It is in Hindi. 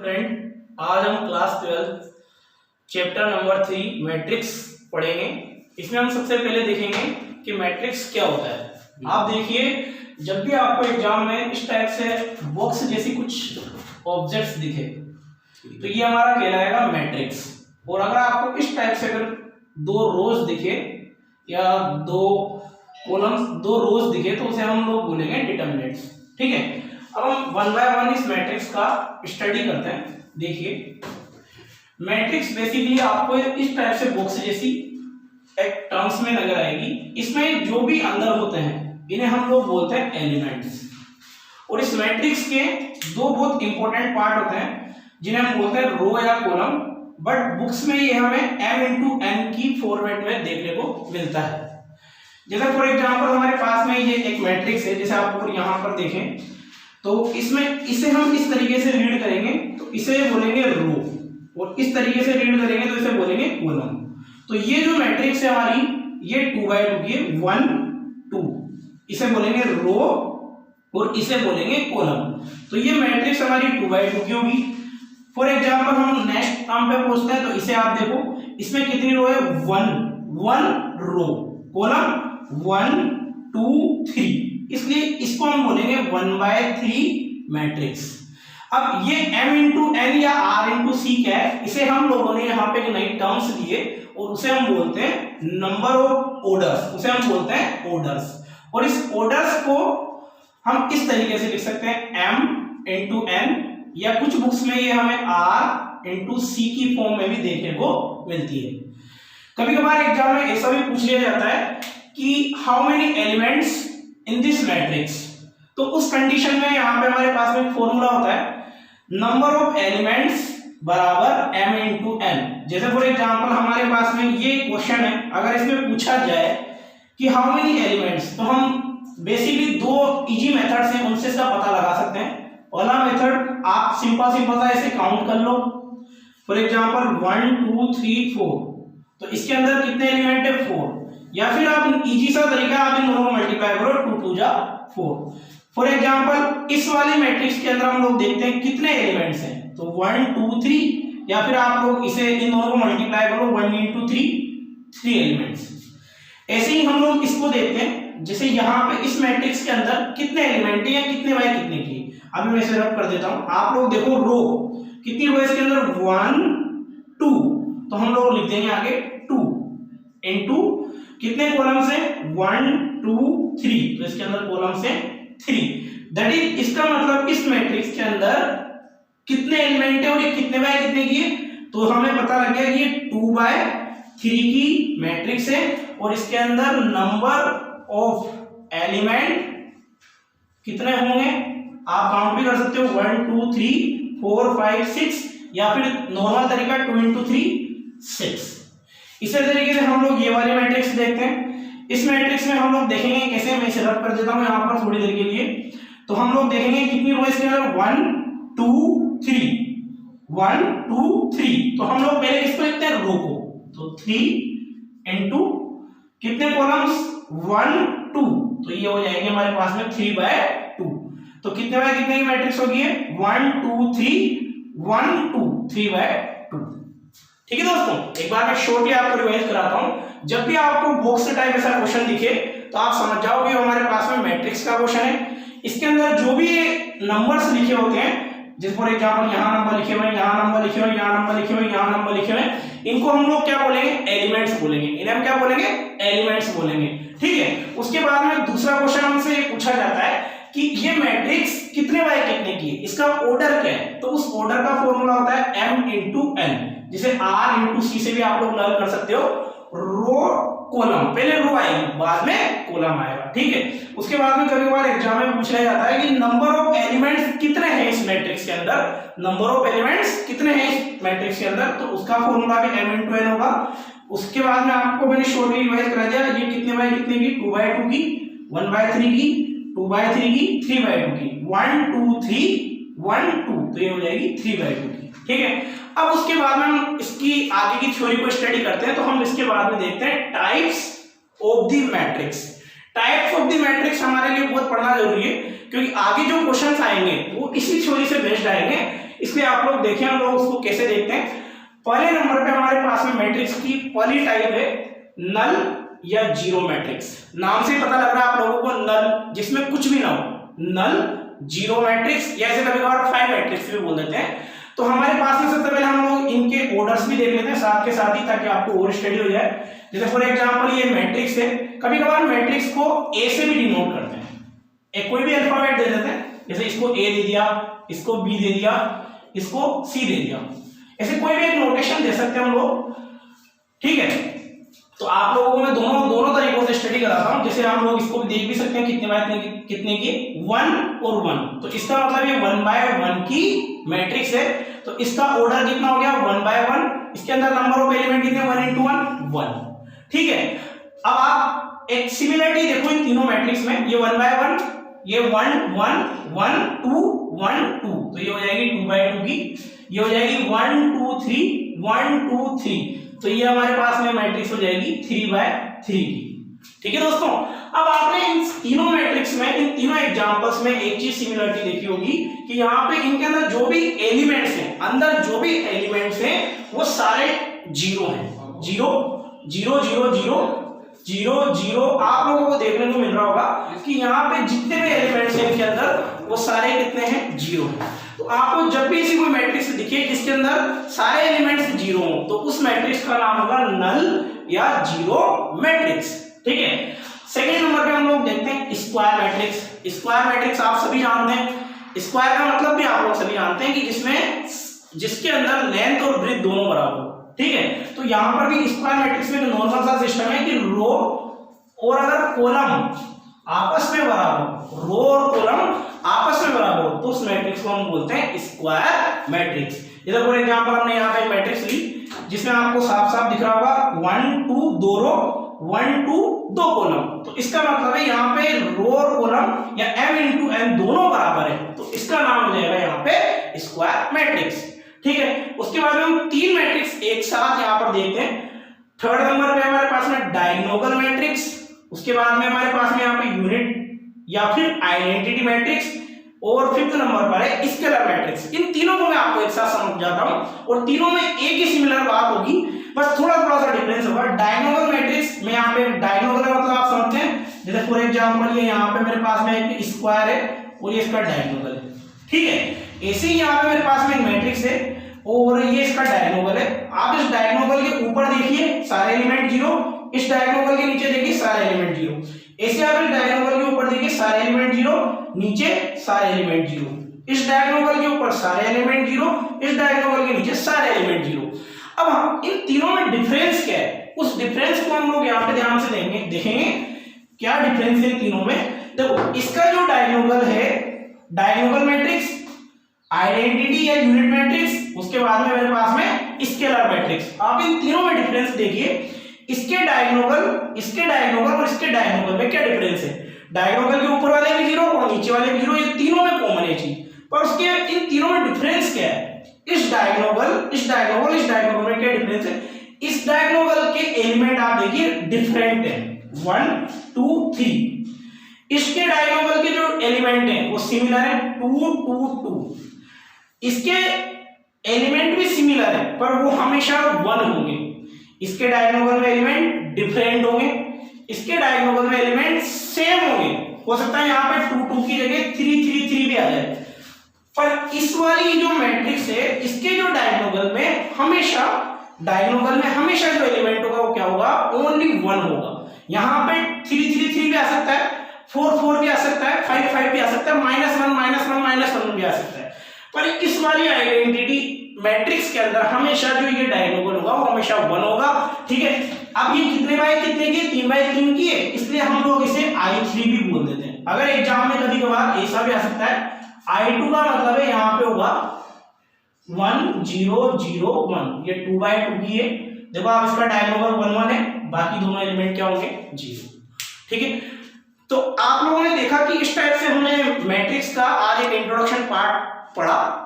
फ्रेंड, आज हम क्लास 12 चैप्टर नंबर 3 मैट्रिक्स पढ़ेंगे। इसमें हम सबसे पहले देखेंगे कि मैट्रिक्स क्या होता है। आप देखिए, जब भी आपको एग्जाम में इस टाइप से बॉक्स जैसी कुछ ऑब्जेक्ट्स दिखे तो ये हमारा कहलाएगा मैट्रिक्स। और अगर आपको इस टाइप से अगर दो रोज दिखे या दो कॉलम्स, दो रोज दिखे तो उसे हम लोग बोलेंगे डिटरमिनेंट्स। ठीक है, अब हम वन बाय वन इस मैट्रिक्स का स्टडी करते हैं। देखिए, मैट्रिक्स बेसिकली आपको इस टाइप से बॉक्स जैसी एक टर्म्स में नजर आएगी। इसमें जो भी अंदर होते हैं इन्हें हम लोग बोलते हैं एलिमेंट्स। और इस मैट्रिक्स के दो बहुत इंपॉर्टेंट पार्ट होते हैं जिन्हें हम बोलते हैं रो या कॉलम, बट बुक्स में ये हमें m×n की फॉर्मेट में देखने को मिलता है। जैसे फॉर एग्जांपल हमारे पास में ये एक मैट्रिक्स है, जैसे आप यहाँ पर देखें तो इसमें इसे हम इस तरीके से रीड करेंगे तो इसे बोलेंगे रो, और इस तरीके से रीड करेंगे तो इसे बोलेंगे कॉलम। तो ये जो मैट्रिक्स है हमारी, ये 2x2 की 1 2, इसे बोलेंगे रो और इसे बोलेंगे कॉलम। तो ये मैट्रिक्स हमारी 2x2 की होगी। फॉर एग्जांपल हम नेक्स्ट काम पे पहुंचते हैं तो इसे आप देखो, इसमें कितनी रो है? 1 रो, कॉलम 1 2 3, इसलिए इसको हम बोलेंगे 1/3 मैट्रिक्स। अब ये m×n या r×c क्या है, इसे हम लोगों ने यहाँ पे एक नई टर्म्स दिए और उसे हम बोलते हैं नंबर ऑफ ऑर्डर्स, उसे हम बोलते हैं ऑर्डर्स। और इस ऑर्डर्स को हम इस तरीके से लिख सकते हैं m×n, या कुछ बुक्स में ये हमें r×c की फॉर्म में भी देखने को मिलती है। कभी कभार एग्जाम में ऐसा भी पूछ लिया जाता है कि how many elements in this matrix, तो उस कंडीशन में यहाँ पे हमारे पास में फॉर्मूला होता है नंबर ऑफ एलिमेंट्स बराबर m×n। जैसे फॉर एग्जांपल हमारे पास में ये क्वेश्चन है, अगर इसमें पूछा जाए कि हाउ मेनी एलिमेंट्स, तो हम बेसिकली दो इजी मेथड्स हैं उनसे इसका पता लगा सकते हैं। पहला मेथड, आप सिंपल सा ऐसे काउंट कर लो। फॉर एग्जांपल 1 2 3 4, तो इसके अंदर कितने एलिमेंट है? 4। या फिर आप इजी सा तरीका, आप इन दोनों को मल्टीप्लाई करो, 2 2 जा 4। फॉर एग्जांपल इस वाले मैट्रिक्स के अंदर हम लोग देखते हैं कितने एलिमेंट्स हैं, तो 1 2 3, या फिर आप लोग इसे इन दोनों को मल्टीप्लाई करो 1 × 3 एलिमेंट्स। ऐसे ही हम लोग इसको देखते हैं, जैसे यहाँ पे इस मैट्रिक्स के अंदर कितने एलिमेंट है या कितने बाय कितने की। अभी मैं इसे रब कर देता हूं, आप लोग देखो रो कितनी रो है इसके अंदर? 1 2, तो हम लोग लिख देंगे आगे 2 इनटू कितने कॉलम्स हैं? 1 2 3, तो इसके अंदर कॉलम्स हैं 3। दैट इज, इसका मतलब इस मैट्रिक्स के अंदर कितने एलिमेंट है और ये कितने बाय कितने की है, तो हमें पता लग गया कि ये 2/3 की मैट्रिक्स है। और इसके अंदर नंबर ऑफ एलिमेंट कितने होंगे आप काउंट भी कर सकते हो, 1 2 3 4 5 6, या फिर नॉर्मल तरीका 2 × 3 6। इसी तरीके से हम लोग ये वाली मैट्रिक्स देखते हैं। इस मैट्रिक्स में हम लोग देखेंगे कैसे, मैं इसे रब कर देता हूं यहां पर थोड़ी देर के लिए। तो हम लोग देखेंगे कितनी रो है इसके अंदर? 1 2 3 1 2 3, तो हम लोग पहले किसको लिखते हैं? रो को। तो 3 इनटू कितने कॉलम्स? 1 2, तो ये हो जाएंगे हमारे पास में 3/2। तो कितने बाय कितने की मैट्रिक्स होगी? 1 2 3 1 2 3/2। ठीक है दोस्तों, एक बार मैं शॉर्टली आपको रिवाइज कराता हूं। जब भी आपको बॉक्स टाइप ऐसा क्वेश्चन दिखे तो आप समझ जाओ कि हमारे पास में मैट्रिक्स का क्वेश्चन है। इसके अंदर जो भी नंबर्स लिखे होते हैं, जैसे फॉर एग्जांपल यहाँ नंबर लिखे हुए हैं, यहाँ नंबर लिखे हुए हैं, यहाँ नंबर लिखे हुए हैं, यहाँ नंबर लिखे हुए हैं, इनको हम लोग क्या बोलेंगे? एलिमेंट्स बोलेंगे। इन्हें हम क्या बोलेंगे? एलिमेंट्स बोलेंगे। ठीक है, उसके बाद में दूसरा क्वेश्चन हमसे ये पूछा जाता है कि ये मैट्रिक्स कितने बाय कितने की है, इसका ऑर्डर क्या है, तो उस ऑर्डर का फॉर्मूला होता है m×n, जिसे r×c से भी आप लोग लर्न कर सकते हो। रो कॉलम, पहले रो आएगी बाद में कॉलम आएगा। ठीक है, उसके बाद में कभी बार एग्जाम में पूछा जाता है कि नंबर ऑफ एलिमेंट्स कितने हैं इस मैट्रिक्स के अंदर, नंबर ऑफ एलिमेंट्स कितने हैं इस मैट्रिक्स के अंदर, तो उसका फॉर्मूला भी m×n होगा। उसके बाद में आपको मैंने शॉर्टली रिवाइज करा दिया, ये कितने बाय कितने की? 2/2 की, 1/3 की, 2/3 की, 3/2 की, 1 2 3 1 2, तो ये हो जाएगी 3/2 की। ठीक है, अब उसके बाद में हम इसकी आगे की थ्योरी को स्टडी करते हैं। तो हम इसके बाद में देखते हैं types of the matrix. Types of the matrix हमारे लिए बहुत पढ़ना जरूरी है, क्योंकि आगे जो क्वेश्चंस आएंगे वो इसी थ्योरी से बेस्ड आएंगे। इसलिए आप लोग देखें हम लोग उसको कैसे देखते हैं। पहले नंबर पे हमारे पास में मैट्रिक्स की पहली टाइप है नल या जीरो मैट्रिक्स। नाम से पता लग रहा है आप लोगों को, नल जिसमें कुछ भी ना हो, नल जीरो मैट्रिक्स, या ऐसे कभी कभार फाइव मैट्रिक्स भी बोल देते हैं। तो हमारे पास में सबसे पहले हम लोग इनके ऑर्डर्स भी देख लेते हैं साथ के साथ ही, ताकि आपको और स्टडी हो जाए। जैसे फॉर एग्जांपल ये मैट्रिक्स है, कभी कभार मैट्रिक्स को ए से भी डिनोट करते हैं, एक कोई भी अल्फाबेट दे देते हैं, जैसे इसको ए दे दिया, इसको बी दे दिया, इसको सी दे दिया, ऐसे कोई भी एक नोटेशन दे सकते हैं हम लोग, ठीक है। तो आप लोगों को मैं दोनों तरीकों से स्टडी कराता हूं। जैसे आप लोग इसको देख भी सकते हैं कितने बाय कितने की, 1 और 1, तो इसका मतलब ये 1 बाय 1 की मैट्रिक्स है। तो इसका ऑर्डर कितना हो गया, 1 बाय 1। इसके अंदर नंबर ऑफ एलिमेंट कितने, 1 into 1 1, ठीक है। अब आप एक सिमिलरिटी देखो इन तीनों मैट्रिक्स में, ये 1 बाय 1, ये 1 1 1 2 1 2, तो ये हो जाएगी 2 बाय 2 की, ये हो जाएगी 1 2 3 1 2 3, तो ये हमारे पास में मैट्रिक्स हो जाएगी 3 बाय 3 की, ठीक है दोस्तों। अब आपने इन तीनों मैट्रिक्स में, इन तीनों एग्जांपल्स में एक चीज सिमिलरिटी देखी होगी कि यहाँ पे इनके अंदर जो भी एलिमेंट्स हैं, अंदर जो भी एलिमेंट्स हैं वो सारे जीरो हैं, जीरो 0 0 0 0 0। आप लोगों को देखने को मिल रहा होगा कि यहाँ पे जितने भी एलिमेंट्स हैं इनके अंदर वो सारे कितने हैं, जीरो हैं। तो आपको जब भी ऐसी कोई मैट्रिक्स दिखे जिसके अंदर सारे एलिमेंट्स जीरो हो, तो उस मैट्रिक्स का नाम होगा नल या जीरो मैट्रिक्स, ठीक है। सेकेंड नंबर पे हम लोग देखते हैं स्क्वायर मैट्रिक्स। स्क्वायर मैट्रिक्स आप सभी जानते हैं, स्क्वायर का मतलब भी आप लोग सभी जानते हैं कि जिसके अंदर लेंथ और ब्रेथ दोनों बराबर हो, ठीक है। तो यहां पर भी स्क्वायर मैट्रिक्स में नॉर्मल सा सिस्टम है कि रो और अगर कॉलम आपस में बराबर, रो और कॉलम आपस में बराबर हो, तो उस मैट्रिक्स को हम बोलते हैं स्क्वायर मैट्रिक्स। जैसे फॉर एग्जांपल हमने यहाँ पे मैट्रिक्स ली जिसमें आपको साफ साफ दिख रहा होगा 1 2 2 रो 1 2 2 कॉलम, तो इसका मतलब है यहाँ पे रो और कॉलम या m into n दोनों बराबर है, तो इसका नाम हो जाएगा यहाँ पे स्क्वायर मैट्रिक्स, ठीक है। उसके बाद में हम तीन मैट्रिक्स एक साथ यहाँ पर देखते हैं। थर्ड नंबर पे हमारे पास में डायगोनल मैट्रिक्स, उसके बाद में हमारे पास में यहाँ पे यूनिट या फिर आइडेंटिटी मैट्रिक्स, और फिफ्थ नंबर पर है स्केलर मैट्रिक्स। इन तीनों को मैं आपको एक साथ समझाता हूं और तीनों में एक ही सिमिलर बात होगी, बस थोड़ा थोड़ा सा डिफरेंस होगा। डायगोनल मैट्रिक्स में यहाँ पे डायगोनल का मतलब आप समझते हैं, जैसे फॉर एग्जांपल ये यहाँ पे मेरे पास में एक स्क्वायर है और ये इसका डायगोनल है, ठीक है। ऐसे ही यहाँ पे मेरे पास में एक मैट्रिक्स है और ये इसका डायगोनल है। आप इस डायगोनल के ऊपर देखिए सारे एलिमेंट जीरो, इस डायगोनल के नीचे देखिए सारे एलिमेंट जीरो, ऐसे आप इस डायगोनल के ऊपर देखिए सारे एलिमेंट जीरो, नीचे सारे एलिमेंट जीरो, इस डायगोनल के ऊपर सारे एलिमेंट जीरो, इस डायगोनल के नीचे सारे एलिमेंट जीरो। अब हम इन तीनों में डिफरेंस क्या है, उस डिफरेंस को हम लोग यहाँ पे ध्यान से देखेंगे क्या डिफरेंस है इन तीनों में। देखो इसका जो डायगोनल है, डायगोनल मैट्रिक्स, आइडेंटिटी या यूनिट मैट्रिक्स, उसके बाद में मेरे पास में स्केलर मैट्रिक्स। आप इन तीनों में डिफरेंस देखिए, इसके डायगोनल और इसके डायगोनल में क्या डिफरेंस है। डायगोनल के ऊपर वाले भी जीरो और नीचे वाले भी जीरो, ये तीनों में कॉमन है चीज, पर उसके इन तीनों में डिफरेंस क्या है। इस डायगोनल में क्या डिफरेंस है, इस डायगोनल के एलिमेंट आप देखिए डिफरेंट है, 1 2 3। इसके डायगोनल के जो एलिमेंट है वो सिमिलर है, 2 2 2। इसके एलिमेंट भी सिमिलर है पर वो हमेशा 1 होंगे। इसके डायगोनल में एलिमेंट डिफरेंट होंगे, इसके डायगोनल में एलिमेंट सेम होंगे। हो सकता है यहाँ पे 2 2 की जगह 3 3 3 भी आ जाए, पर इस वाली जो मैट्रिक्स है इसके जो डायगोनल में हमेशा जो एलिमेंट होगा वो क्या होगा, ओनली 1 होगा। यहाँ पे 3 3 3 भी आ सकता है, 4 4 भी आ सकता है, 5 5 भी आ सकता है, -1 भी आ सकता है, पर इस वाली आइडेंटिटी मैट्रिक्स के अंदर हमेशा जो ये डायगोनल होगा वो हमेशा 1 होगा, ठीक है। अब ये कितने बाय कितने की, 3 बाय 3 की है, इसलिए हम लोग इसे I3 भी बोल देते हैं। अगर एग्जाम में कभी कभार ऐसा भी आ सकता है, I2 का मतलब है यहाँ पे होगा 1 0 0 1, ये 2 बाय 2 की है। देखो आप इसका डायगोनल 1 1 है, बाकी दोनों एलिमेंट क्या होंगे, 0, ठीक है। तो आप लोगों ने देखा कि इस टाइप से हमने मैट्रिक्स का आज एक इंट्रोडक्शन पार्ट पढ़ा।